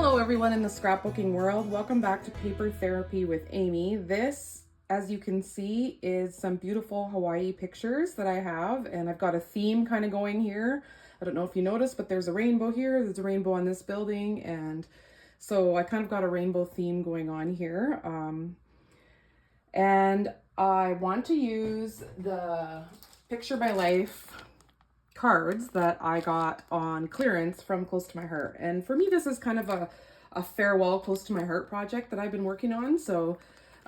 Hello everyone in the scrapbooking world. Welcome back to Paper Therapy with Amy. This, as you can see, is some beautiful Hawaii pictures that I have, and I've got a theme kind of going here. I don't know if you noticed, but there's a rainbow here, there's a rainbow on this building, and so I kind of got a rainbow theme going on here. And I want to use the Picture My Life cards that I got on clearance from Close to My Heart. And for me, this is kind of a farewell Close to My Heart project that I've been working on. So,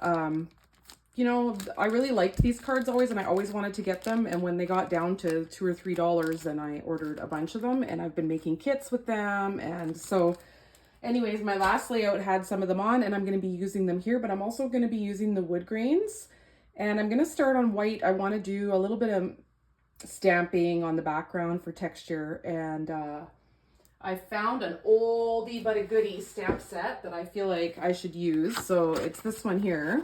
you know, I really liked these cards always, and I always wanted to get them. And when they got down to $2 or $3, then I ordered a bunch of them, and I've been making kits with them. And so anyways, my last layout had some of them on, and I'm going to be using them here, but I'm also going to be using the wood grains. And I'm going to start on white. I want to do a little bit of stamping on the background for texture, and I found an oldie but a goodie stamp set that I feel like I should use. So it's this one here,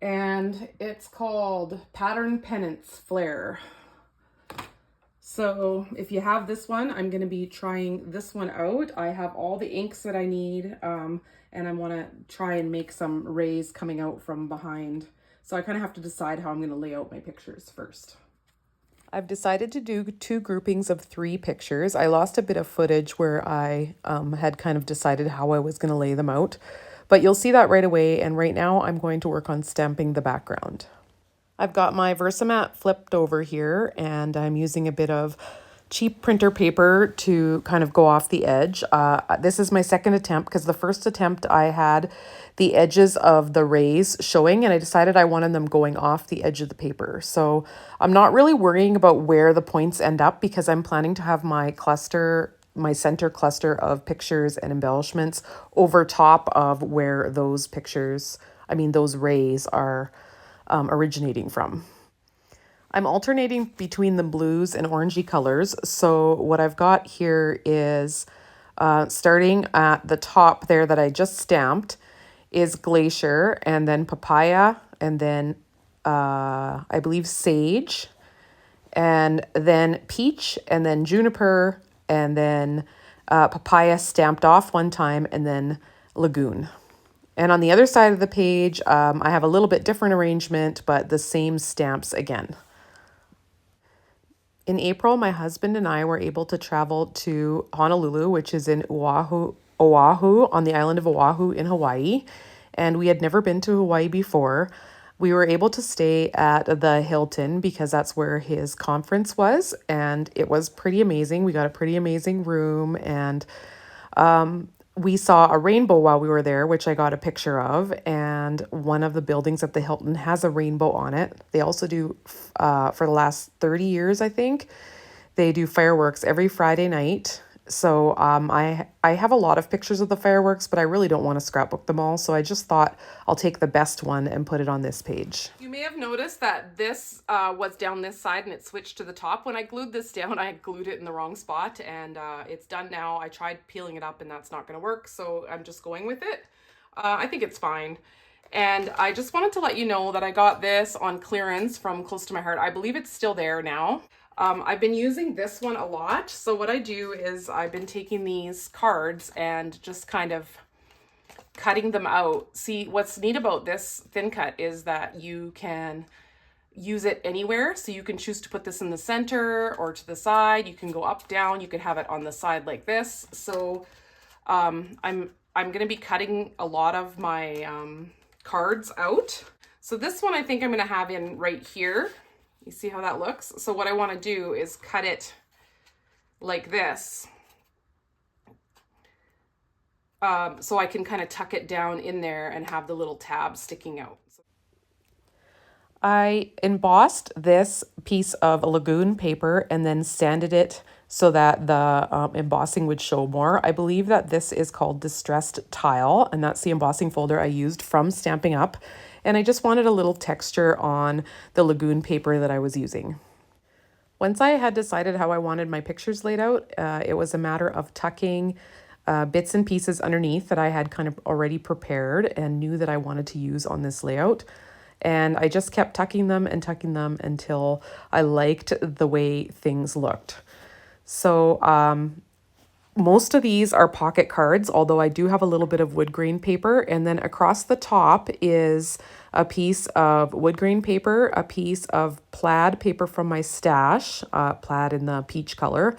and it's called Pattern Pennants Flair. So if you have this one, I'm going to be trying this one out. I have all the inks that I need, and I want to try and make some rays coming out from behind. So I kind of have to decide how I'm going to lay out my pictures first. I've decided to do 2 groupings of 3 pictures. I lost a bit of footage where I had kind of decided how I was going to lay them out, but you'll see that right away. And right now I'm going to work on stamping the background. I've got my Versamat flipped over here, and I'm using a bit of cheap printer paper to kind of go off the edge. This is my second attempt, because the first attempt I had the edges of the rays showing, and I decided I wanted them going off the edge of the paper. So I'm not really worrying about where the points end up, because I'm planning to have my cluster, my center cluster of pictures and embellishments over top of where those pictures, those rays are originating from. I'm alternating between the blues and orangey colors. So what I've got here is starting at the top there that I just stamped is Glacier, and then Papaya, and then I believe Sage, and then Peach, and then Juniper, and then Papaya stamped off one time, and then Lagoon. And on the other side of the page, I have a little bit different arrangement, but the same stamps again. In April, my husband and I were able to travel to Honolulu, which is in Oahu, on the island of Oahu in Hawaii. And we had never been to Hawaii before. We were able to stay at the Hilton because that's where his conference was. And it was pretty amazing. We got a pretty amazing room, and we saw a rainbow while we were there, which I got a picture of, and one of the buildings at the Hilton has a rainbow on it. They also do, for the last 30 years, I think, they do fireworks every Friday night. So I have a lot of pictures of the fireworks, but I really don't want to scrapbook them all. So I just thought I'll take the best one and put it on this page. You may have noticed that this was down this side and it switched to the top. When I glued this down, I glued it in the wrong spot, and it's done now. I tried peeling it up and that's not going to work. So I'm just going with it. I think it's fine. And I just wanted to let you know that I got this on clearance from Close to My Heart. I believe it's still there now. I've been using this one a lot. So what I do is I've been taking these cards and just kind of cutting them out. See, what's neat about this thin cut is that you can use it anywhere. So you can choose to put this in the center or to the side. You can go up, down. You could have it on the side like this. So I'm going to be cutting a lot of my cards out. So this one I think I'm going to have in right here. You see how that looks? So what I want to do is cut it like this. So I can kind of tuck it down in there and have the little tab sticking out. I embossed this piece of Lagoon paper and then sanded it so that the embossing would show more. I believe that this is called Distressed Tile, and that's the embossing folder I used from Stampin' Up. And I just wanted a little texture on the Lagoon paper that I was using. Once I had decided how I wanted my pictures laid out, it was a matter of tucking bits and pieces underneath that I had kind of already prepared and knew that I wanted to use on this layout. And I just kept tucking them until I liked the way things looked. So Most of these are pocket cards, although I do have a little bit of wood grain paper. And then across the top is a piece of wood grain paper, a piece of plaid paper from my stash, plaid in the peach color,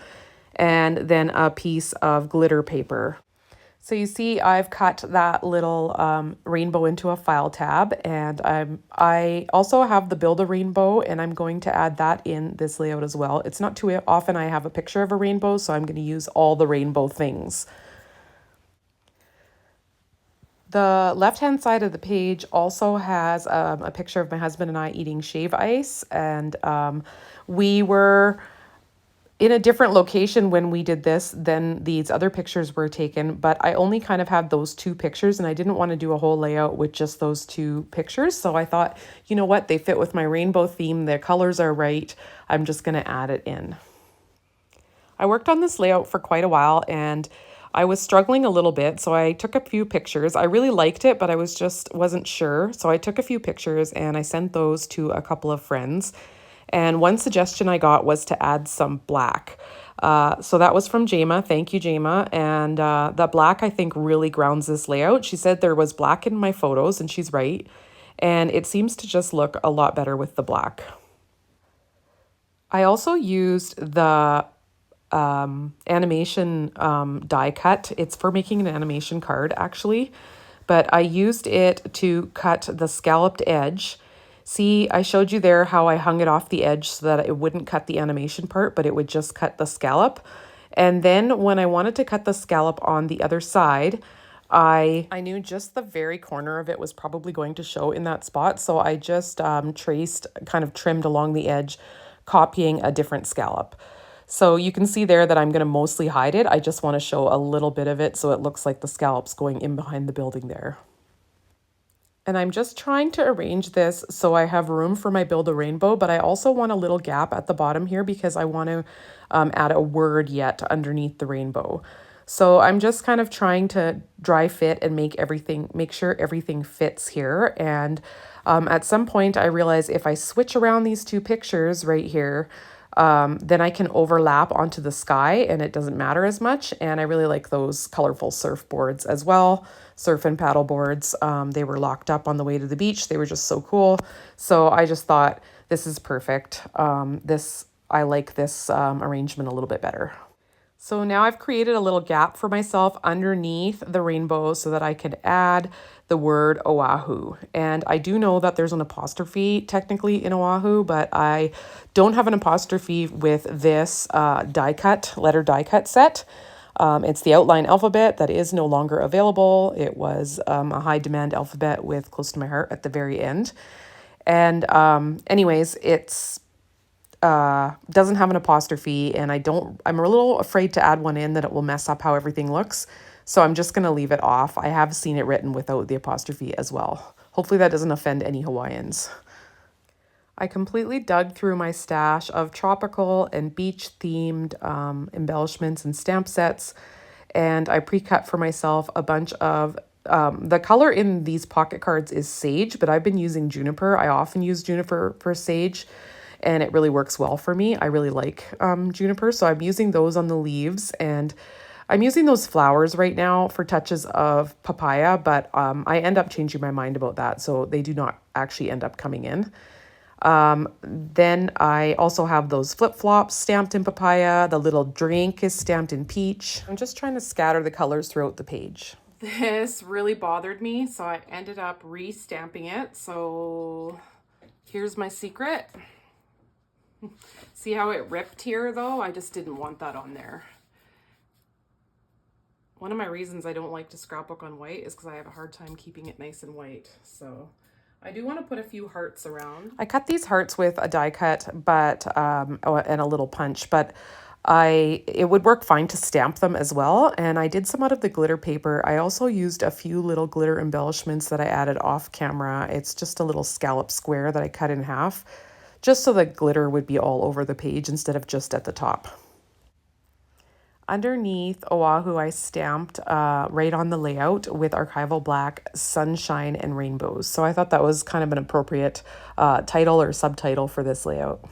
and then a piece of glitter paper. So you see I've cut that little rainbow into a file tab, and I also have the Build a Rainbow, and I'm going to add that in this layout as well. It's not too often I have a picture of a rainbow, so I'm going to use all the rainbow things. The left-hand side of the page also has a picture of my husband and I eating shave ice, and we were in a different location when we did this than these other pictures were taken, but I only kind of had those two pictures and I didn't want to do a whole layout with just those two pictures. So I thought, you know what, they fit with my rainbow theme, their colors are right, I'm just going to add it in. I worked on this layout for quite a while and I was struggling a little bit, so I took a few pictures. I really liked it, but I wasn't sure. So I took a few pictures and I sent those to a couple of friends. And one suggestion I got was to add some black. So that was from Jama. Thank you, Jama. And the black, I think, really grounds this layout. She said there was black in my photos, and she's right. And it seems to just look a lot better with the black. I also used the animation die cut. It's for making an animation card, actually. But I used it to cut the scalloped edge. See, I showed you there how I hung it off the edge so that it wouldn't cut the animation part, but it would just cut the scallop. And then when I wanted to cut the scallop on the other side, I knew just the very corner of it was probably going to show in that spot. So I just traced, kind of trimmed along the edge, copying a different scallop. So you can see there that I'm going to mostly hide it. I just want to show a little bit of it so it looks like the scallop's going in behind the building there. And I'm just trying to arrange this so I have room for my Build a Rainbow, but I also want a little gap at the bottom here because I want to add a word yet underneath the rainbow. So I'm just kind of trying to dry fit and make sure everything fits here. And at some point I realize if I switch around these two pictures right here, then I can overlap onto the sky and it doesn't matter as much. And I really like those colorful surfboards as well. Surf and paddle boards. They were locked up on the way to the beach. They were just so cool. So I just thought this is perfect. I like this arrangement a little bit better. So now I've created a little gap for myself underneath the rainbow so that I could add the word Oahu. And I do know that there's an apostrophe technically in Oahu, but I don't have an apostrophe with this letter die cut set. It's the outline alphabet that is no longer available. It was a high demand alphabet with close to my heart at the very end. And anyways, it's doesn't have an apostrophe, and I'm a little afraid to add one in that it will mess up how everything looks. So I'm just going to leave it off. I have seen it written without the apostrophe as well. Hopefully that doesn't offend any Hawaiians. I completely dug through my stash of tropical and beach themed embellishments and stamp sets, and I pre-cut for myself a bunch of the color in these pocket cards is sage, but I've been using juniper. I often use juniper for sage, and it really works well for me. I really like juniper, so I'm using those on the leaves, and I'm using those flowers right now for touches of papaya, but I end up changing my mind about that, so they do not actually end up coming in. Then I also have those flip-flops stamped in papaya. The little drink is stamped in peach. I'm just trying to scatter the colors throughout the page. This really bothered me, so I ended up re-stamping it. So here's my secret. See how it ripped here though? I just didn't want that on there. One of my reasons I don't like to scrapbook on white is because I have a hard time keeping it nice and white. So I do want to put a few hearts around. I cut these hearts with a die cut, but and a little punch, but it would work fine to stamp them as well. And I did some out of the glitter paper. I also used a few little glitter embellishments that I added off camera. It's just a little scallop square that I cut in half, just so the glitter would be all over the page instead of just at the top. Underneath Oahu, I stamped right on the layout with archival black, sunshine, and rainbows. So I thought that was kind of an appropriate title or subtitle for this layout.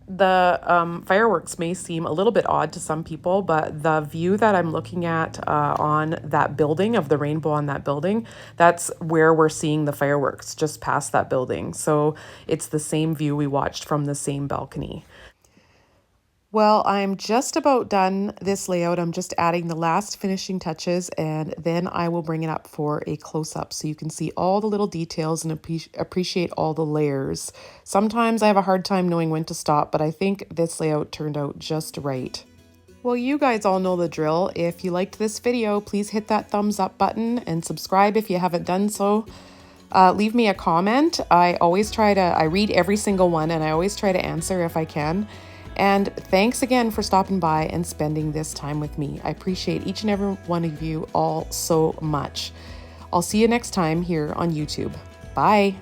The fireworks may seem a little bit odd to some people, but the view that I'm looking at on that building, of the rainbow on that building, that's where we're seeing the fireworks, just past that building. So it's the same view we watched from the same balcony. Well, I'm just about done this layout. I'm just adding the last finishing touches, and then I will bring it up for a close-up so you can see all the little details and appreciate all the layers. Sometimes I have a hard time knowing when to stop, but I think this layout turned out just right. Well, you guys all know the drill. If you liked this video, please hit that thumbs up button and subscribe if you haven't done so. Leave me a comment. I read every single one, and I always try to answer if I can. And thanks again for stopping by and spending this time with me. I appreciate each and every one of you all so much. I'll see you next time here on YouTube. Bye.